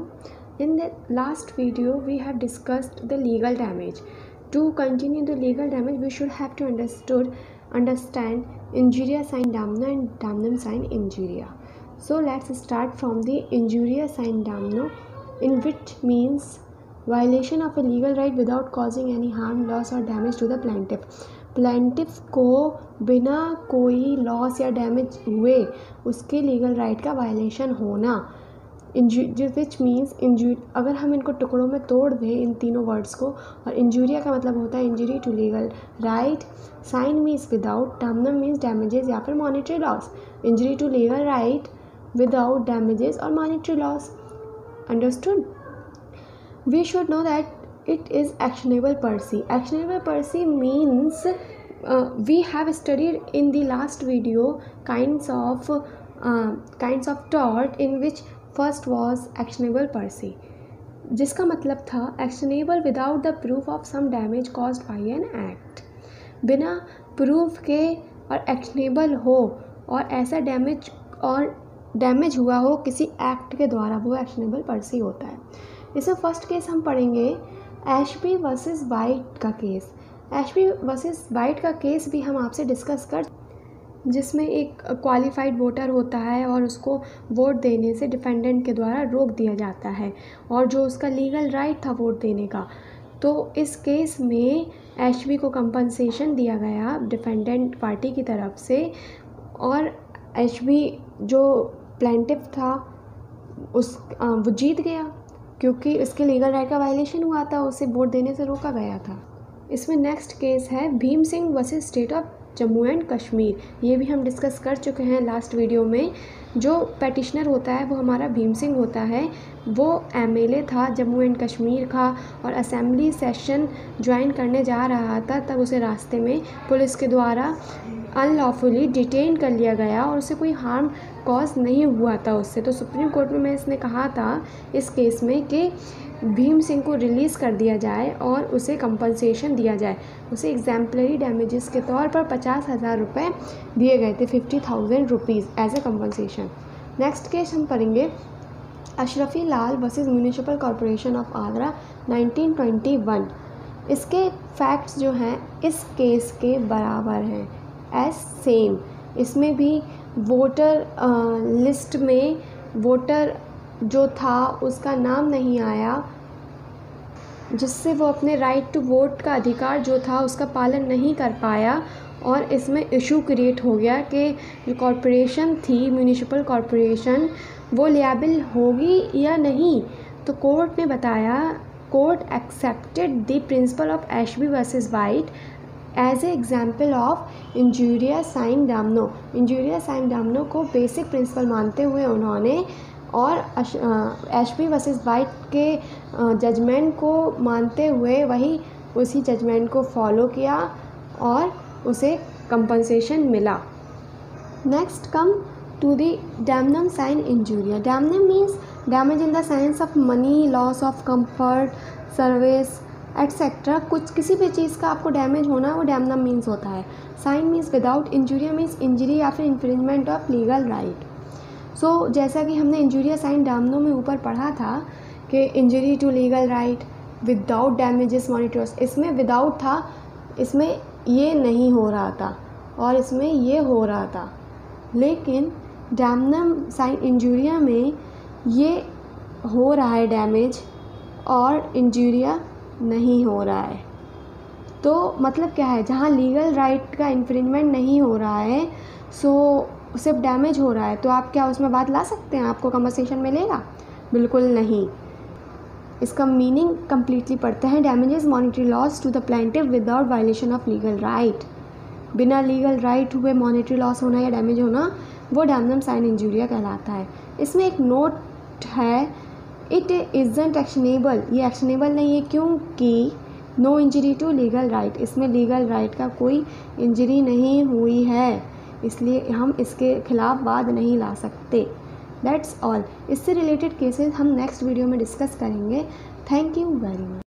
everyone. In the last video we have discussed the legal damage. To continue the legal damage, we should have to understand injuria sine damno and damnum sine injuria. So let's start from the injuria sine damno, in which means violation of a legal right without causing any harm, loss or damage to the plaintiff. Plaintiff को बिना कोई loss या damage हुए उसके legal right का violation होना, which means injury. अगर हम इनको टुकड़ों में तोड़ दें इन तीनों वर्ड्स को, और इंजूरिया का मतलब होता है injury to legal right, sine means without, damnum means damages या फिर monetary loss. Injury to legal right without damages और monetary loss. Understood? We should know that it is actionable per se. Actionable per se means we have studied in the last video kinds of tort, in which first was actionable per se, जिसका मतलब था actionable without the proof of some damage caused by an act। बिना proof के और actionable हो और ऐसा damage हुआ हो किसी एक्ट के द्वारा, वो actionable per se होता है। इसमें फर्स्ट केस हम पढ़ेंगे एशबी वर्सेस वाइट का केस। एशबी वर्सेस वाइट का केस भी हम आपसे डिस्कस कर, जिसमें एक क्वालिफाइड वोटर होता है और उसको वोट देने से डिफेंडेंट के द्वारा रोक दिया जाता है, और जो उसका लीगल राइट था वोट देने का। तो इस केस में एशबी को कंपनसेशन दिया गया डिफेंडेंट पार्टी की तरफ से, और एशबी जो प्लेंटिफ था वो जीत गया क्योंकि उसके लीगल राइट का वायलेशन हुआ था, उसे वोट देने से रोका गया था। इसमें नेक्स्ट केस है Bhim Singh versus state of Jammu and Kashmir. ये भी हम डिस्कस कर चुके हैं लास्ट वीडियो में। जो पेटिशनर होता है वो हमारा भीम सिंह होता है। वो एमएलए था जम्मू एंड कश्मीर का, और असेंबली सेशन ज्वाइन करने जा रहा था, तब उसे रास्ते में पुलिस के द्वारा अनलॉफुली डिटेन कर लिया गया और उसे कोई हार्म कॉज नहीं हुआ था उससे। तो सुप्रीम कोर्ट में इसने कहा था इस केस में कि भीम सिंह को रिलीज़ कर दिया जाए और उसे कंपनसेशन दिया जाए। उसे एग्जाम्पलरी डैमेजेस के तौर पर 50,000 रुपये दिए गए थे, 50,000 rupees as a compensation. Next case हम पढ़ेंगे Ashrafi Lal versus municipal corporation of Agra 1921। इसके फैक्ट्स जो हैं इस केस के बराबर हैं, एज सेम। इसमें भी वोटर लिस्ट में वोटर जो था उसका नाम नहीं आया, जिससे वो अपने राइट टू वोट का अधिकार जो था उसका पालन नहीं कर पाया, और इसमें इशू क्रिएट हो गया कि जो कॉरपोरेशन थी म्यूनिसिपल कॉरपोरेशन वो लिएबल होगी या नहीं। तो कोर्ट ने बताया, court accepted the principle of Ashby versus White as a example of injuria sine damno. Injuria sine damno को बेसिक प्रिंसिपल मानते हुए उन्होंने, और एशबी वर्सेस वाइट के जजमेंट को मानते हुए उसी जजमेंट को फॉलो किया और उसे कंपनसेशन मिला। Next come to the damnum sine injuria. Damnum means damage in the sense of money, loss of comfort, service etcetera. किसी भी चीज़ का आपको डैमेज होना वो डैमनम मीन्स होता है। Sine means without, injuria means injury या फिर infringement of legal right. So जैसा कि हमने इंजूरिया साइन डामनो में ऊपर पढ़ा था कि injury to legal right without damages monetary loss, इसमें विदाउट था, इसमें ये नहीं हो रहा था और इसमें ये हो रहा था। लेकिन डैमनम साइन इंजूरिया में ये हो रहा है डैमेज और इंजूरिया नहीं हो रहा है। तो मतलब क्या है, जहाँ लीगल राइट का इन्फ्रिंजमेंट नहीं हो रहा है, सो सिर्फ डैमेज हो रहा है, तो आप क्या उसमें बात ला सकते हैं? आपको कंपनसेशन मिलेगा? बिल्कुल नहीं। इसका मीनिंग कम्प्लीटली पढ़ते हैं, damages monetary loss to the plaintiff without violation of legal right. बिना लीगल राइट हुए मॉनेटरी लॉस होना या डैमेज होना वो डैमनम साइन इंजूरिया कहलाता है। इसमें एक नोट है, इट इज़ंट एक्शनेबल। ये एक्शनेबल नहीं है क्योंकि no injury to legal right, इसमें लीगल राइट का कोई इंजरी नहीं हुई है, इसलिए हम इसके खिलाफ वाद नहीं ला सकते। That's all. इससे रिलेटेड केसेस हम नेक्स्ट वीडियो में डिस्कस करेंगे। Thank you very much.